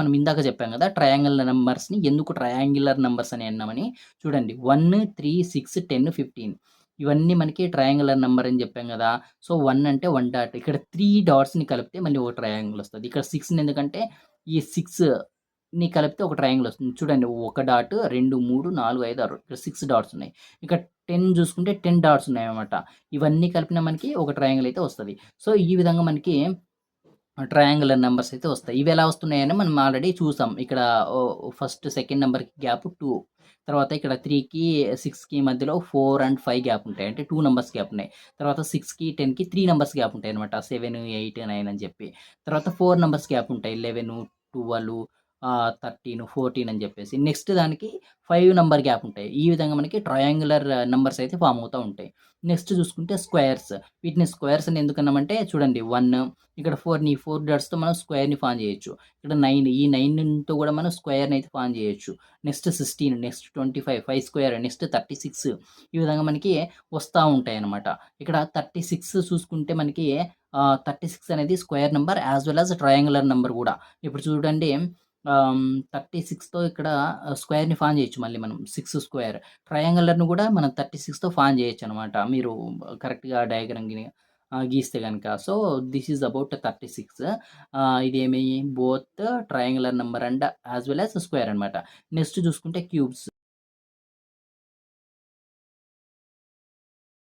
మనం ఇందాక చెప్పాం కదా! ట్రయాంగిల్ నంబర్స్‌ని ఎందుకు ట్రయాంగులర్ నంబర్స్ అని అన్నామని. చూడండి 1, 3, 6, 10, 15 ఇవన్నీ మనకి ట్రయాంగులర్ నంబర్ అని చెప్పాం కదా! సో, 1 అంటే 1 డాట్. ఇక్కడ 3 డాట్స్‌ని కలిపితే మళ్ళీ ఒక ట్రయాంగిల్ వస్తది. ఇక్కడ 6 ఎందుకంటే ఈ 6ని కలిపితే ఒక ట్రయాంగిల్ వస్తుంది. చూడండి ఒక డాట్, 2, 3, 4, 5, 6 ఇక్కడ 6 డాట్స్ ఉన్నాయి. ఇక్కడ 10 చూసుకుంటే 10 డాట్స్ ఉన్నాయన్నమాట. ఇవన్నీ కలిపినా మనకి ఒక ట్రయాంగిల్ అయితే వస్తది. సో, ఈ విధంగా మనకి ట్రయాంగులర్ నంబర్స్ అయితే వస్తాయి. ఇవెలా వస్తున్నాయని మనం ఆల్రెడీ చూసాం. ఇక్కడ ఫస్ట్ సెకండ్ నంబర్‌కి గ్యాప్ 2. తర్వాత ఇక్కడ 3కి, 6కి మధ్యలో 4 అండ్ 5 గ్యాప్ ఉంటాయి. అంటే 2 నంబర్స్ గ్యాప్ ఉన్నాయి. తర్వాత 6కి, 10కి 3 నంబర్స్ గ్యాప్ ఉంటాయన్నమాట. 7, 8, 9 అని చెప్పి. తర్వాత 4 నంబర్స్ గ్యాప్ ఉంటాయి. 11, 12 13, 14 అని చెప్పేసి. నెక్స్ట్ దానికి 5 నంబర్ గ్యాప్ ఉంటాయి. ఈ విధంగా మనకి ట్రయాంగులర్ నంబర్స్ అయితే ఫార్మ్ అవుతా ఉంటాయి. నెక్స్ట్ చూసుకుంటే స్క్వేర్స్. వీటిని స్క్వేర్స్ అని ఎందుకన్నామంటే చూడండి 1 ఇక్కడ 4ని 4 డాట్స్‌తో మనం స్క్వేర్‌ని ఫార్మ్ చేయొచ్చు. ఇక్కడ 9 ఈ 9తో కూడా మనం స్క్వేర్‌ని అయితే ఫార్మ్ చేయొచ్చు. నెక్స్ట్ 16, నెక్స్ట్ 25, 5 స్క్వేర్, నెక్స్ట్ 36 ఈ విధంగా మనకి వస్తా ఉంటాయన్నమాట. ఇక్కడ 36 చూసుకుంటే మనకి 36 అనేది square number as well as triangular number గూడా. ఇప్పుడు చూడండి 36తో ఇక్కడ స్క్వేర్‌ని ఫార్మ్ చేయొచ్చు మళ్ళీ మనం 6 స్క్వేర్. ట్రయాంగులర్‌ని గూడా మనం 36తో ఫార్మ్ చేయొచ్చనమాట. మీరు కరెక్ట్‌గా డయాగ్రామ్ గీస్తే గనక. So, this is about 36. ఇదేమి both triangular number and as well as square అనమాట. నెక్స్ట్ చూసుకుంటే క్యూబ్స్.